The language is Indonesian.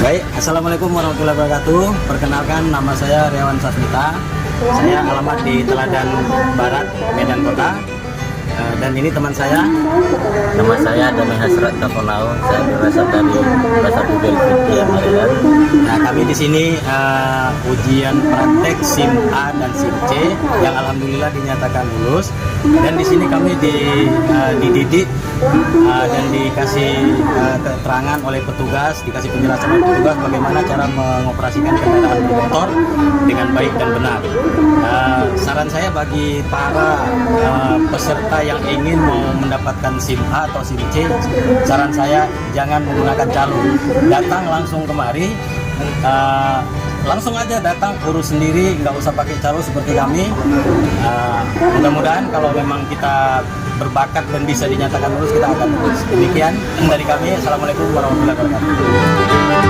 Baik, Assalamualaikum warahmatullahi wabarakatuh. Perkenalkan, nama saya Riawan Sasmita. Saya alamat di Teladan Barat, Medan Kota. Dan ini teman saya. Nama saya Dani Hasrat Kaponau. Saya berasal dari Pasar Kubel Medan. Nah, kami di sini ujian praktek SIM A dan SIM C yang alhamdulillah dinyatakan lulus. Dan di sini kami dididik dan dikasih keterangan oleh petugas, dikasih penjelasan oleh petugas bagaimana cara mengoperasikan kendaraan bermotor dengan baik dan benar. Saran saya bagi para peserta yang ingin mau mendapatkan SIM A atau SIM C, saran saya jangan menggunakan calo. Datang langsung kemari, langsung aja datang, urus sendiri, nggak usah pakai calo seperti kami. Mudah-mudahan kalau memang kita berbakat dan bisa dinyatakan lulus, kita akan lulus. Demikian dari kami. Assalamualaikum warahmatullahi wabarakatuh.